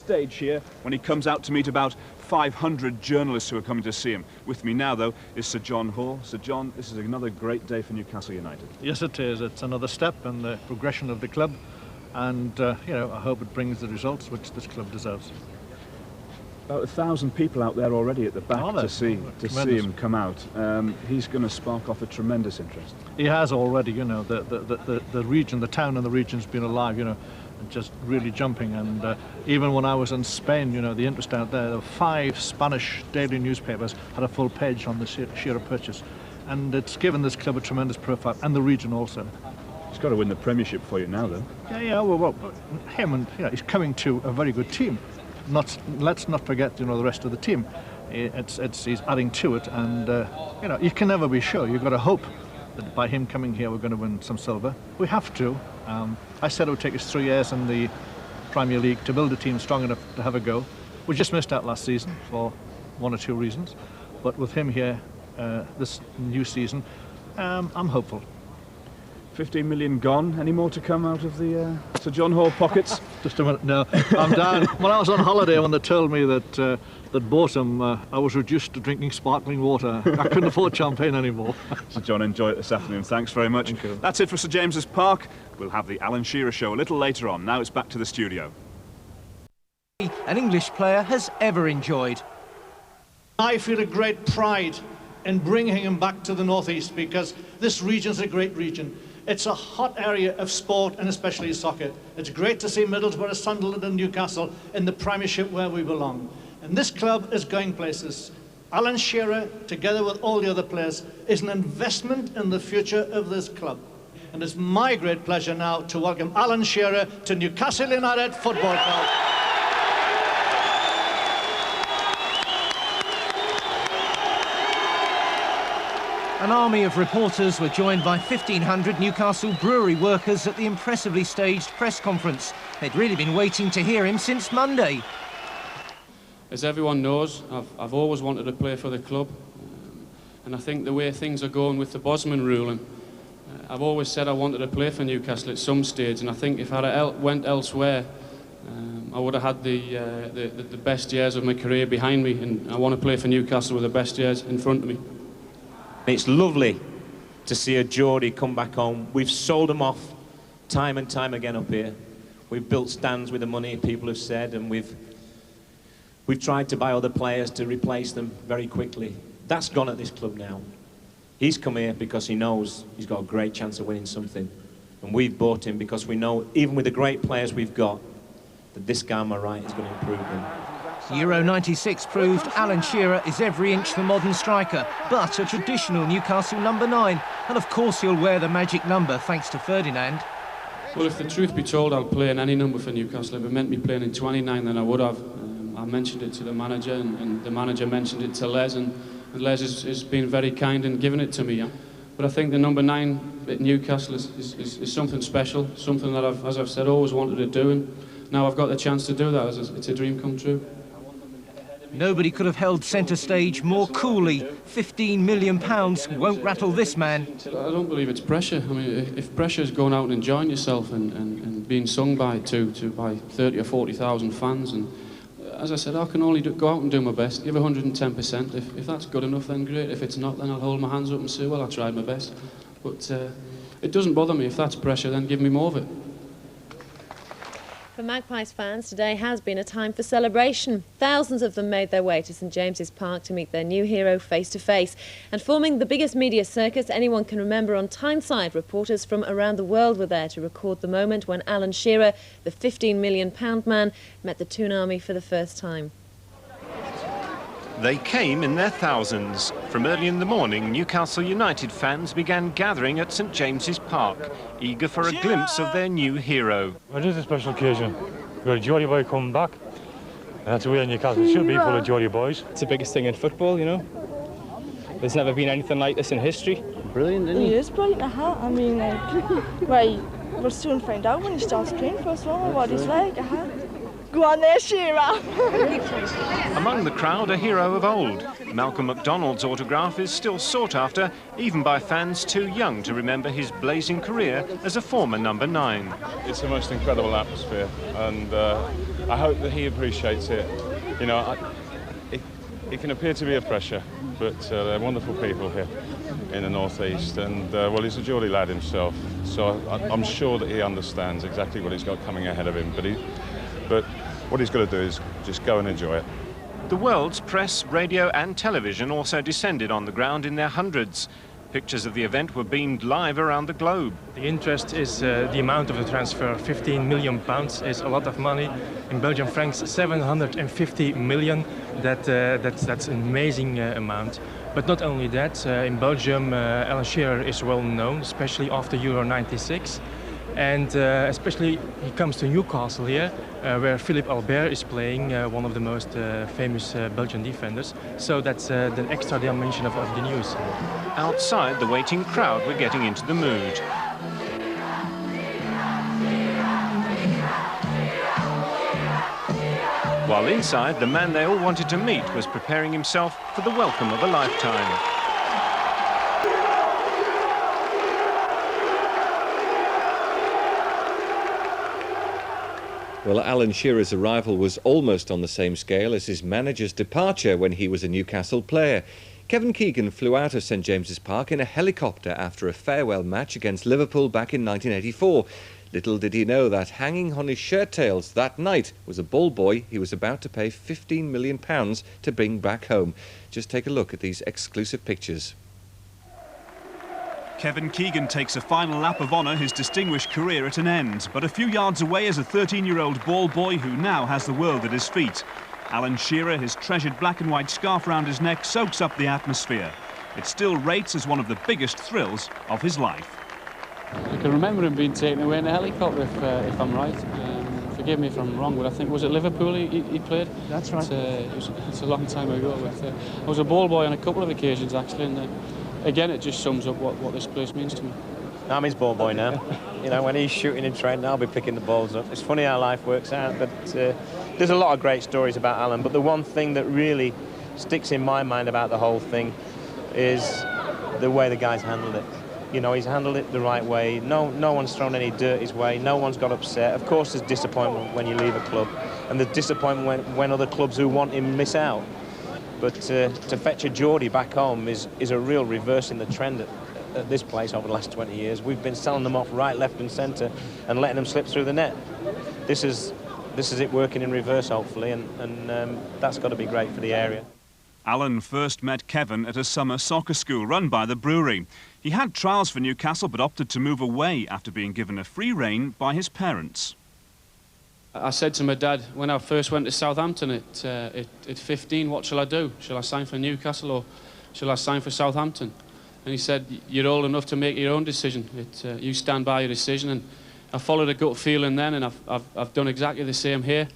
Stage here when he comes out to meet about 500 journalists who are coming to see him. With me now, though, is Sir John Hall. Sir John, this is another great day for Newcastle United. Yes, it is. It's another step in the progression of the club, and you know, I hope it brings the results which this club deserves. About 1,000 people out there already at the back to see him come out. He's going to spark off a tremendous interest. He has already. You know, the region, the town, and the region's been alive. You know, just really jumping. And even when I was in Spain, you know, the interest out there, 5 Spanish daily newspapers had a full page on the Shearer purchase, and it's given this club a tremendous profile, and the region also. He's got to win the Premiership for you now, though. Yeah. Well, him, and you know, he's coming to a very good team. Let's not forget, you know, the rest of the team. He's adding to it, and you know, you can never be sure. You've got to hope that by him coming here, we're going to win some silver. We have to. I said it would take us 3 years in the Premier League to build a team strong enough to have a go. We just missed out last season for 1 or 2 reasons, but with him here this new season, I'm hopeful. 15 million gone. Any more to come out of the Sir John Hall pockets? Just a minute. No, I'm down. When I was on holiday, when they told me that that bought him, I was reduced to drinking sparkling water. I couldn't afford champagne anymore. Sir John, enjoy it this afternoon. Thanks very much. Thank you. That's it for St James's Park. We'll have the Alan Shearer show a little later on. Now it's back to the studio. An English player has ever enjoyed. I feel a great pride in bringing him back to the northeast, because this region's a great region. It's a hot area of sport, and especially soccer. It's great to see Middlesbrough, Sunderland and Newcastle in the Premiership where we belong. And this club is going places. Alan Shearer, together with all the other players, is an investment in the future of this club. And it's my great pleasure now to welcome Alan Shearer to Newcastle United Football Club. An army of reporters were joined by 1,500 Newcastle brewery workers at the impressively staged press conference. They'd really been waiting to hear him since Monday. As everyone knows, I've always wanted to play for the club, and I think the way things are going with the Bosman ruling, I've always said I wanted to play for Newcastle at some stage, and I think if I went elsewhere, I would have had the best years of my career behind me, and I want to play for Newcastle with the best years in front of me. It's lovely to see a Geordie come back home. We've sold them off time and time again up here. We've built stands with the money, people have said, and we've tried to buy other players to replace them very quickly. That's gone at this club now. He's come here because he knows he's got a great chance of winning something. And we've bought him because we know, even with the great players we've got, that this guy on my right is going to improve them. Euro 96 proved Alan Shearer is every inch the modern striker, but a traditional Newcastle number 9. And of course he'll wear the magic number thanks to Ferdinand. Well, if the truth be told, I'll play in any number for Newcastle. If it meant me playing in 29, then I would have. I mentioned it to the manager, and the manager mentioned it to Les, and Les has been very kind in giving it to me. Yeah? But I think the number 9 at Newcastle is something special, something that I've, as I've said, always wanted to do, and now I've got the chance to do that. It's a dream come true. Nobody could have held centre stage more coolly. £15 million won't rattle this man. I don't believe it's pressure. I mean, if pressure is going out and enjoying yourself and being sung by 30 or 40,000 fans, and as I said, I can only go out and do my best, give 110%. If that's good enough, then great. If it's not, then I'll hold my hands up and say, well, I tried my best. But it doesn't bother me. If that's pressure, then give me more of it. For Magpies fans, today has been a time for celebration. Thousands of them made their way to St James's Park to meet their new hero face to face. And forming the biggest media circus anyone can remember on Tyneside, reporters from around the world were there to record the moment when Alan Shearer, the £15 million man, met the Toon Army for the first time. They came in their thousands. From early in the morning, Newcastle United fans began gathering at St James's Park, eager for a glimpse of their new hero. It is a special occasion. We've got a Geordie boy coming back, and that's the way Newcastle should be, full of Geordie boys. It's the biggest thing in football, you know. There's never been anything like this in history. Brilliant, isn't he? He is brilliant, I mean, well, we'll soon find out when he starts playing first of all what he's like, Go on there, Shearer! Among the crowd, a hero of old. Malcolm MacDonald's autograph is still sought after, even by fans too young to remember his blazing career as a former number 9. It's the most incredible atmosphere, and I hope that he appreciates it. You know, it can appear to be a pressure, but they're wonderful people here in the northeast, and well, he's a Geordie lad himself, so I'm sure that he understands exactly what he's got coming ahead of him. But what he's got to do is just go and enjoy it. The world's press, radio and television also descended on the ground in their hundreds. Pictures of the event were beamed live around the globe. The interest is the amount of the transfer. 15 million pounds is a lot of money. In Belgian francs, 750 million. That's an amazing amount. But not only that, in Belgium, Alan Shearer is well known, especially after Euro '96. And especially he comes to Newcastle here, where Philippe Albert is playing, one of the most famous Belgian defenders. So that's the extra dimension of the news. Outside, the waiting crowd were getting into the mood. While inside, the man they all wanted to meet was preparing himself for the welcome of a lifetime. Well, Alan Shearer's arrival was almost on the same scale as his manager's departure when he was a Newcastle player. Kevin Keegan flew out of St James's Park in a helicopter after a farewell match against Liverpool back in 1984. Little did he know that hanging on his shirt tails that night was a ball boy he was about to pay £15 million to bring back home. Just take a look at these exclusive pictures. Kevin Keegan takes a final lap of honour, his distinguished career at an end. But a few yards away is a 13-year-old ball boy who now has the world at his feet. Alan Shearer, his treasured black and white scarf round his neck, soaks up the atmosphere. It still rates as one of the biggest thrills of his life. I can remember him being taken away in a helicopter, if I'm right. Forgive me if I'm wrong, but I think, was it Liverpool he played? That's right. It's a long time ago. But, I was a ball boy on a couple of occasions, actually, and again, it just sums up what this place means to me. I'm his ball boy now. You know, when he's shooting in training, I'll be picking the balls up. It's funny how life works out, but there's a lot of great stories about Alan, but the one thing that really sticks in my mind about the whole thing is the way the guys handled it. You know, he's handled it the right way. No one's thrown any dirt his way. No one's got upset. Of course, there's disappointment when you leave a club, and there's disappointment when other clubs who want him miss out. But to fetch a Geordie back home is a real reverse in the trend at this place over the last 20 years. We've been selling them off right, left and centre and letting them slip through the net. This is it working in reverse, hopefully, and that's got to be great for the area. Alan first met Kevin at a summer soccer school run by the brewery. He had trials for Newcastle but opted to move away after being given a free rein by his parents. I said to my dad when I first went to Southampton at 15, what shall I do? Shall I sign for Newcastle or shall I sign for Southampton? And he said, you're old enough to make your own decision. You stand by your decision. And I followed a gut feeling then, and I've done exactly the same here.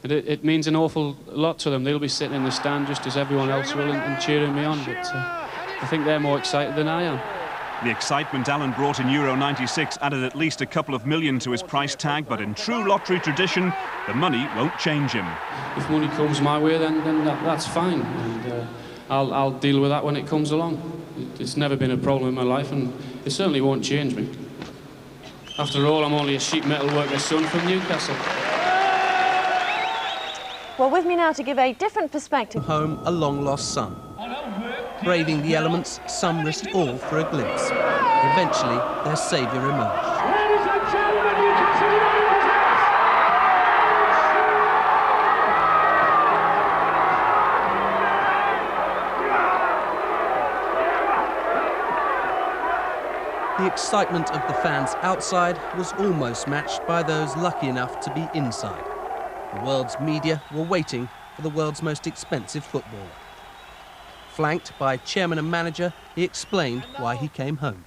And it means an awful lot to them. They'll be sitting in the stand just as everyone else will and cheering me on. But I think they're more excited than I am. The excitement Alan brought in Euro '96 added at least a couple of million to his price tag, but in true lottery tradition, the money won't change him. If money comes my way, then that's fine. And I'll deal with that when it comes along. It's never been a problem in my life, and it certainly won't change me. After all, I'm only a sheet metal worker's son from Newcastle. Well, with me now to give a different perspective. Home, a long-lost son. Braving the elements, some risked all for a glimpse. Eventually, their saviour emerged. Ladies and gentlemen, Newcastle United! The excitement of the fans outside was almost matched by those lucky enough to be inside. The world's media were waiting for the world's most expensive footballer. Flanked by chairman and manager, he explained why he came home.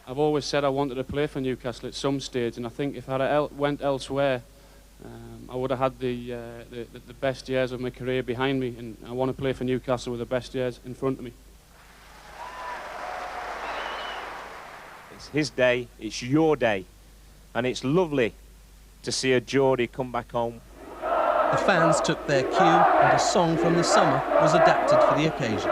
I've always said I wanted to play for Newcastle at some stage, and I think if I went elsewhere, I would have had the best years of my career behind me, and I want to play for Newcastle with the best years in front of me. It's his day, it's your day, and it's lovely to see a Geordie come back home. The fans took their cue, and a song from the summer was adapted for the occasion.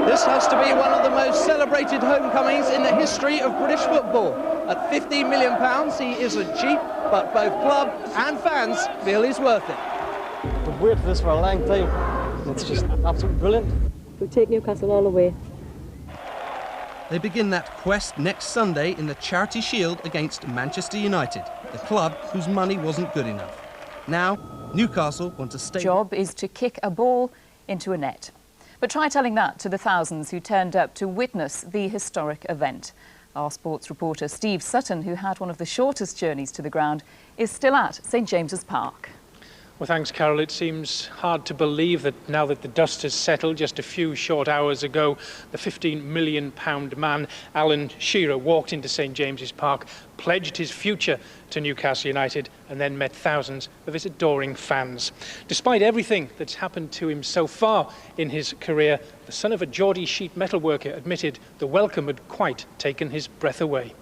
This has to be one of the most celebrated homecomings in the history of British football. At £15 million, he isn't cheap, but both club and fans feel he's worth it. We've waited for this for a long time. It's just absolutely brilliant. We'll take Newcastle all the way. They begin that quest next Sunday in the Charity Shield against Manchester United, the club whose money wasn't good enough. Now, Newcastle want to stay... Job is to kick a ball into a net. But try telling that to the thousands who turned up to witness the historic event. Our sports reporter Steve Sutton, who had one of the shortest journeys to the ground, is still at St James's Park. Well, thanks, Carol. It seems hard to believe that now that the dust has settled, just a few short hours ago, the £15 million man, Alan Shearer, walked into St James's Park, pledged his future to Newcastle United, and then met thousands of his adoring fans. Despite everything that's happened to him so far in his career, the son of a Geordie sheet metal worker admitted the welcome had quite taken his breath away.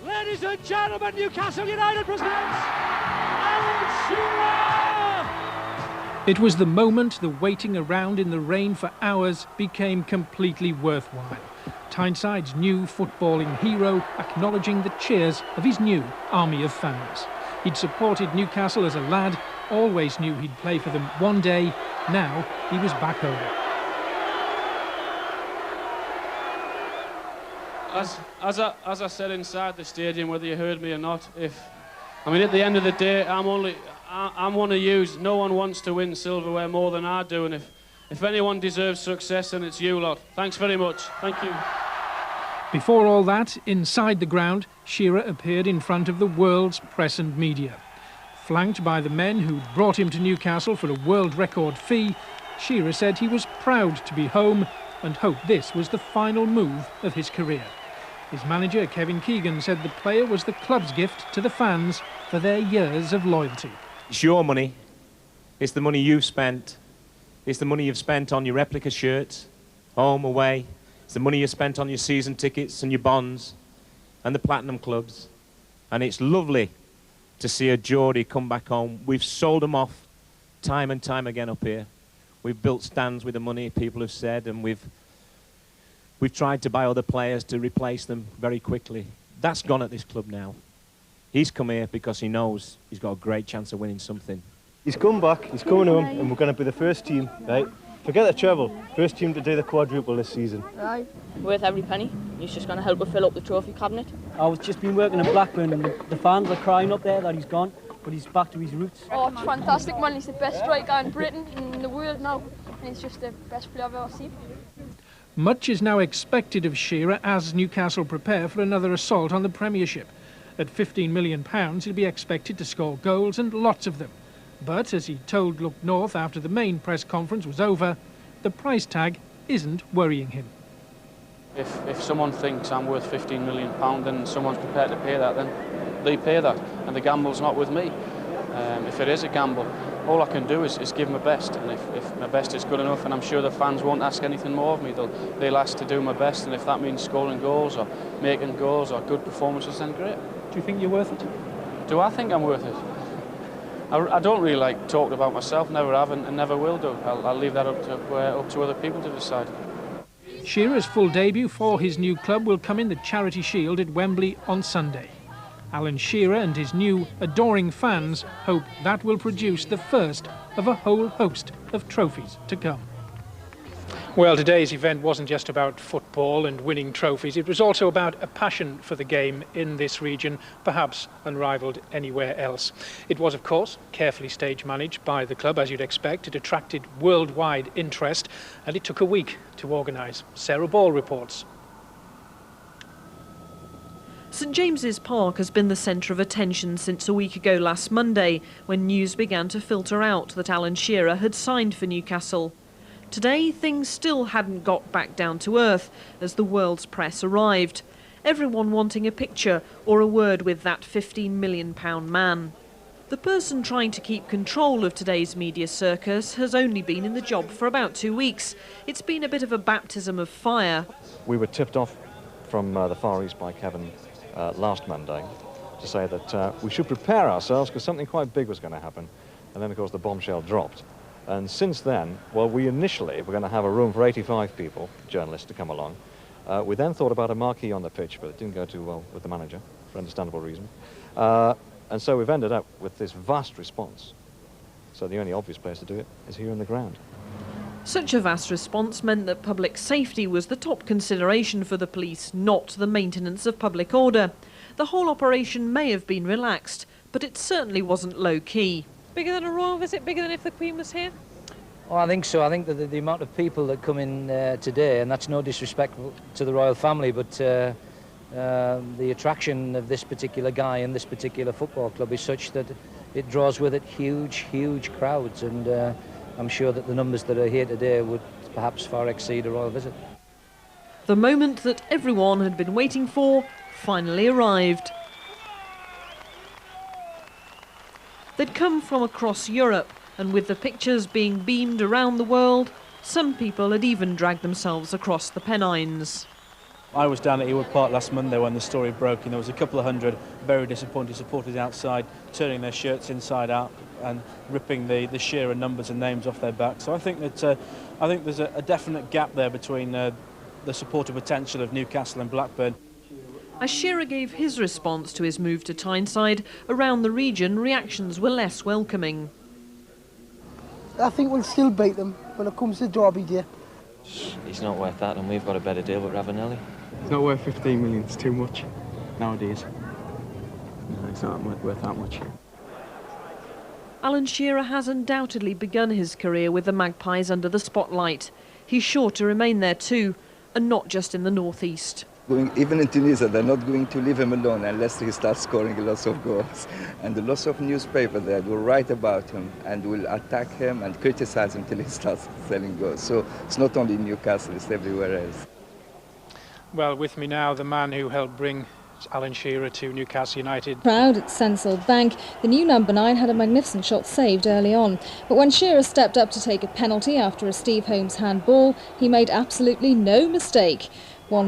Ladies and gentlemen, Newcastle United presents Alan Shearer! It was the moment the waiting around in the rain for hours became completely worthwhile. Tyneside's new footballing hero acknowledging the cheers of his new army of fans. He'd supported Newcastle as a lad, always knew he'd play for them one day. Now he was back home. As I said inside the stadium, whether you heard me or not, at the end of the day, I'm one of yous. No one wants to win silverware more than I do, and if anyone deserves success, then it's you lot. Thanks very much. Thank you. Before all that, inside the ground, Shearer appeared in front of the world's press and media. Flanked by the men who'd brought him to Newcastle for a world record fee, Shearer said he was proud to be home and hoped this was the final move of his career. His manager, Kevin Keegan, said the player was the club's gift to the fans for their years of loyalty. It's your money. It's the money you've spent. It's the money you've spent on your replica shirts, home, away. It's the money you spent on your season tickets and your bonds and the platinum clubs. And it's lovely to see a Geordie come back home. We've sold them off time and time again up here. We've built stands with the money, people have said, and we've tried to buy other players to replace them very quickly. That's gone at this club now. He's come here because he knows he's got a great chance of winning something. He's come back, he's coming home, and we're going to be the first team, right? Forget the treble, first team to do the quadruple this season. Aye. Worth every penny. He's just going to help us fill up the trophy cabinet. I've just been working in Blackburn and the fans are crying up there that he's gone, but he's back to his roots. Oh, it's fantastic, man. He's the best striker in Britain and in the world now. And he's just the best player I've ever seen. Much is now expected of Shearer as Newcastle prepare for another assault on the Premiership. At £15 million, he'll be expected to score goals, and lots of them. But, as he told Look North after the main press conference was over, the price tag isn't worrying him. If someone thinks I'm worth £15 million and someone's prepared to pay that, then they pay that, and the gamble's not with me. If it is a gamble, all I can do is give my best, and if my best is good enough, and I'm sure the fans won't ask anything more of me, they'll ask to do my best, and if that means scoring goals or making goals or good performances, then great. Do you think you're worth it? Do I think I'm worth it? I don't really like talking about myself, never have and never will do. I'll leave that up to other people to decide. Shearer's full debut for his new club will come in the Charity Shield at Wembley on Sunday. Alan Shearer and his new adoring fans hope that will produce the first of a whole host of trophies to come. Well, today's event wasn't just about football and winning trophies. It was also about a passion for the game in this region, perhaps unrivaled anywhere else. It was, of course, carefully stage managed by the club, as you'd expect. It attracted worldwide interest, and it took a week to organise. Sarah Ball reports. St James's Park has been the centre of attention since a week ago last Monday, when news began to filter out that Alan Shearer had signed for Newcastle. Today, things still hadn't got back down to earth as the world's press arrived, everyone wanting a picture or a word with that £15 million man. The person trying to keep control of today's media circus has only been in the job for about 2 weeks. It's been a bit of a baptism of fire. We were tipped off from the Far East by Kevin last Monday to say that we should prepare ourselves because something quite big was going to happen. And then, of course, the bombshell dropped. And since then, well, we initially were going to have a room for 85 people, journalists, to come along. We then thought about a marquee on the pitch, but it didn't go too well with the manager, for understandable reasons. And so we've ended up with this vast response. So the only obvious place to do it is here in the ground. Such a vast response meant that public safety was the top consideration for the police, not the maintenance of public order. The whole operation may have been relaxed, but it certainly wasn't low-key. Bigger than a royal visit, bigger than if the Queen was here? Oh, I think so. I think that the amount of people that come in today, and that's no disrespect to the royal family, but the attraction of this particular guy and this particular football club is such that it draws with it huge, huge crowds, and I'm sure that the numbers that are here today would perhaps far exceed a royal visit. The moment that everyone had been waiting for finally arrived. They'd come from across Europe, and with the pictures being beamed around the world, some people had even dragged themselves across the Pennines. I was down at Ewood Park last Monday when the story broke, and there was a couple of hundred very disappointed supporters outside, turning their shirts inside out and ripping the Shearer numbers and names off their back. So I think that there's a definite gap there between the supporter potential of Newcastle and Blackburn. As Shearer gave his response to his move to Tyneside, around the region reactions were less welcoming. I think we'll still beat them when it comes to Derby Day. He's not worth that, and we've got a better deal with Ravanelli. It's not worth 15 million, it's too much nowadays. No, it's not worth that much. Alan Shearer has undoubtedly begun his career with the Magpies under the spotlight. He's sure to remain there too, and not just in the northeast. Even in Tunisia, they're not going to leave him alone unless he starts scoring lots of goals. And lots of newspapers there will write about him and will attack him and criticize him till he starts selling goals. So it's not only in Newcastle, it's everywhere else. Well, with me now, the man who helped bring Alan Shearer to Newcastle United. Proud at Sensill Bank, the new number 9 had a magnificent shot saved early on. But when Shearer stepped up to take a penalty after a Steve Holmes handball, he made absolutely no mistake.